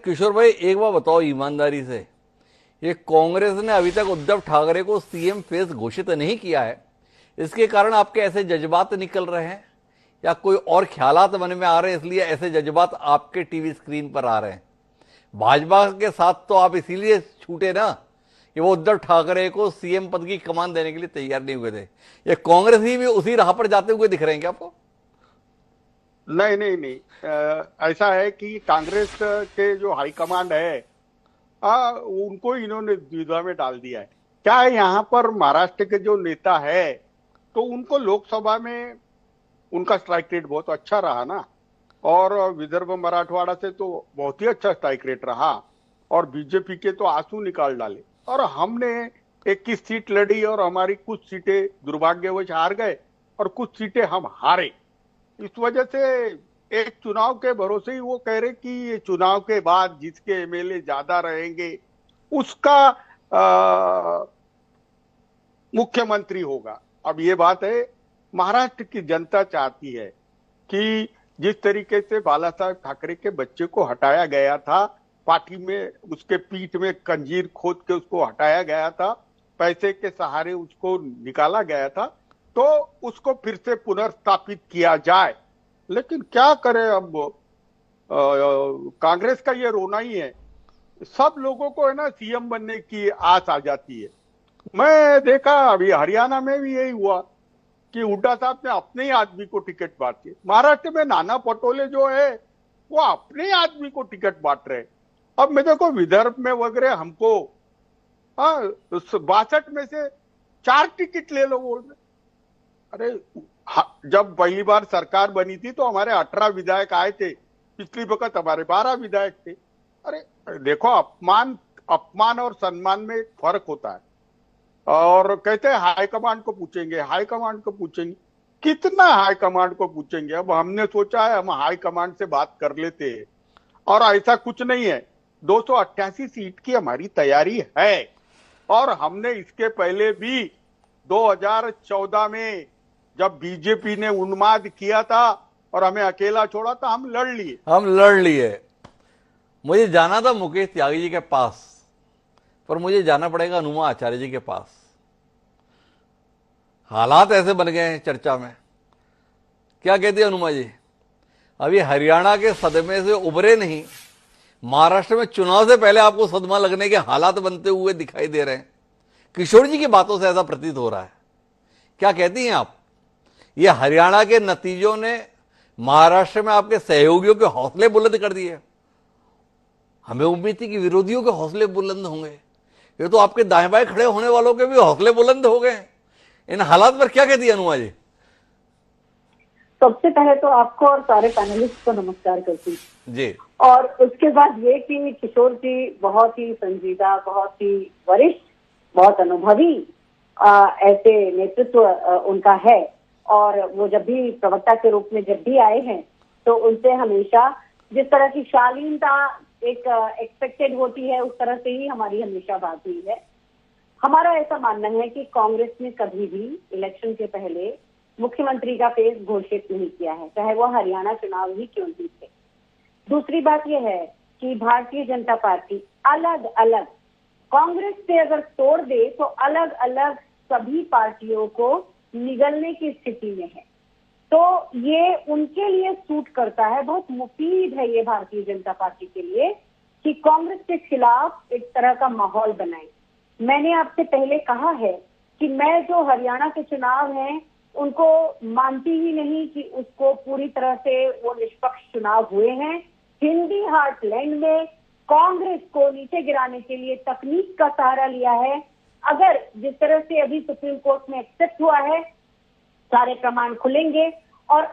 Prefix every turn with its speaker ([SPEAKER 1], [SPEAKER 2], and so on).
[SPEAKER 1] किशोर भाई, एक बार बताओ ईमानदारी से, ये कांग्रेस ने अभी तक उद्धव ठाकरे को सीएम फेस घोषित नहीं किया है, इसके कारण आपके ऐसे जज्बात निकल रहे हैं, या कोई और ख्यालात मन में आ रहे हैं इसलिए ऐसे जज्बात आपके टीवी स्क्रीन पर आ रहे हैं? भाजपा के साथ तो आप इसीलिए छूटे ना कि वो उद्धव ठाकरे को सीएम पद की कमान देने के लिए तैयार नहीं हुए थे। ये कांग्रेस ही भी उसी राह पर जाते हुए दिख रहे हैं क्या आपको?
[SPEAKER 2] नहीं नहीं नहीं, ऐसा है कि कांग्रेस के जो हाईकमांड है, उनको इन्होंने द्विधा में डाल दिया है। क्या है, यहाँ पर महाराष्ट्र के जो नेता है, तो उनको लोकसभा में उनका स्ट्राइक रेट बहुत अच्छा रहा ना, और विदर्भ मराठवाड़ा से तो बहुत ही अच्छा स्ट्राइक रेट रहा, और बीजेपी के तो आंसू निकाल डाले। और हमने 21 सीट लड़ी और हमारी कुछ सीटें दुर्भाग्यवश हार गए और कुछ सीटें हम हारे। इस वजह से एक चुनाव के भरोसे ही वो कह रहे कि ये चुनाव के बाद जिसके एमएलए ज्यादा रहेंगे उसका मुख्यमंत्री होगा। अब ये बात है, महाराष्ट्र की जनता चाहती है कि जिस तरीके से बाला साहब ठाकरे के बच्चे को हटाया गया था, पार्टी में उसके पीठ में कंजीर खोद के उसको हटाया गया था, पैसे के सहारे उसको निकाला गया था, तो उसको फिर से पुनर्स्थापित किया जाए। लेकिन क्या करें अब, कांग्रेस का ये रोना ही है। सब लोगों को है ना सीएम बनने की आस आ जाती है। मैं देखा अभी हरियाणा में भी यही हुआ कि हुड्डा साहब ने अपने ही आदमी को टिकट बांटी। महाराष्ट्र में नाना पटोले जो है वो अपने आदमी को टिकट बांट रहे। अब मैं देखो विदर्भ में वगैरह हमको 62 में से 4 टिकट ले लो बोल रहे। अरे जब पहली बार सरकार बनी थी तो हमारे 18 विधायक आए थे, पिछली वक्त हमारे 12 विधायक थे। अरे देखो, अपमान और सम्मान में फर्क होता है। और कहते हैं हाईकमांड को पूछेंगे, हाईकमांड को पूछेंगे, कितना हाईकमांड को पूछेंगे। अब हमने सोचा है हम हाईकमांड से बात कर लेते हैं, और ऐसा कुछ नहीं है। 288 सीट की हमारी तैयारी है, और हमने इसके पहले भी 2014 में जब बीजेपी ने उन्माद किया था और हमें अकेला छोड़ा था, हम लड़ लिए।
[SPEAKER 1] मुझे जाना था मुकेश त्यागी जी के पास, पर मुझे जाना पड़ेगा हनुमा आचार्य जी के पास। हालात ऐसे बन गए हैं चर्चा में। क्या कहती है हनुमा जी? अभी हरियाणा के सदमे से उभरे नहीं, महाराष्ट्र में चुनाव से पहले आपको सदमा लगने के हालात बनते हुए दिखाई दे रहे हैं। किशोर जी की बातों से ऐसा प्रतीत हो रहा है। क्या कहती हैं आप? ये हरियाणा के नतीजों ने महाराष्ट्र में आपके सहयोगियों के हौसले बुलंद कर दिए। हमें उम्मीद थी कि विरोधियों के हौसले बुलंद होंगे, ये तो आपके दाएं बाएं खड़े होने वालों के भी हौसले बुलंद हो गए। इन हालात पर क्या कहती है अनुमा जी?
[SPEAKER 3] सबसे पहले तो आपको और सारे पैनलिस्ट को नमस्कार करती हूँ
[SPEAKER 1] जी,
[SPEAKER 3] और उसके बाद ये कि किशोर जी बहुत ही संजीदा, बहुत ही वरिष्ठ, बहुत अनुभवी ऐसे नेतृत्व उनका है। और वो जब भी प्रवक्ता के रूप में जब भी आए हैं तो उनसे हमेशा जिस तरह की शालीनता एक एक्सपेक्टेड होती है, उस तरह से ही हमारी हमेशा बात हुई है। हमारा ऐसा मानना है कि कांग्रेस ने कभी भी इलेक्शन के पहले मुख्यमंत्री का फेस घोषित नहीं किया है, चाहे वो हरियाणा चुनाव ही क्यों नहीं थे। दूसरी बात यह है कि भारतीय जनता पार्टी अलग अलग, कांग्रेस से अगर तोड़ दे तो अलग अलग सभी पार्टियों को निगलने की स्थिति में है। तो ये उनके लिए सूट करता है, बहुत मुफीद है ये भारतीय जनता पार्टी के लिए कि कांग्रेस के खिलाफ एक तरह का माहौल बनाए। मैंने आपसे पहले कहा है कि मैं जो हरियाणा के चुनाव हैं उनको मानती ही नहीं कि उसको पूरी तरह से वो निष्पक्ष चुनाव हुए हैं। हिंदी हार्टलैंड में कांग्रेस को नीचे गिराने के लिए तकनीक का सहारा लिया है। अगर जिस तरह से अभी सुप्रीम कोर्ट में एक्सेप्ट हुआ है, सारे प्रमाण खुलेंगे और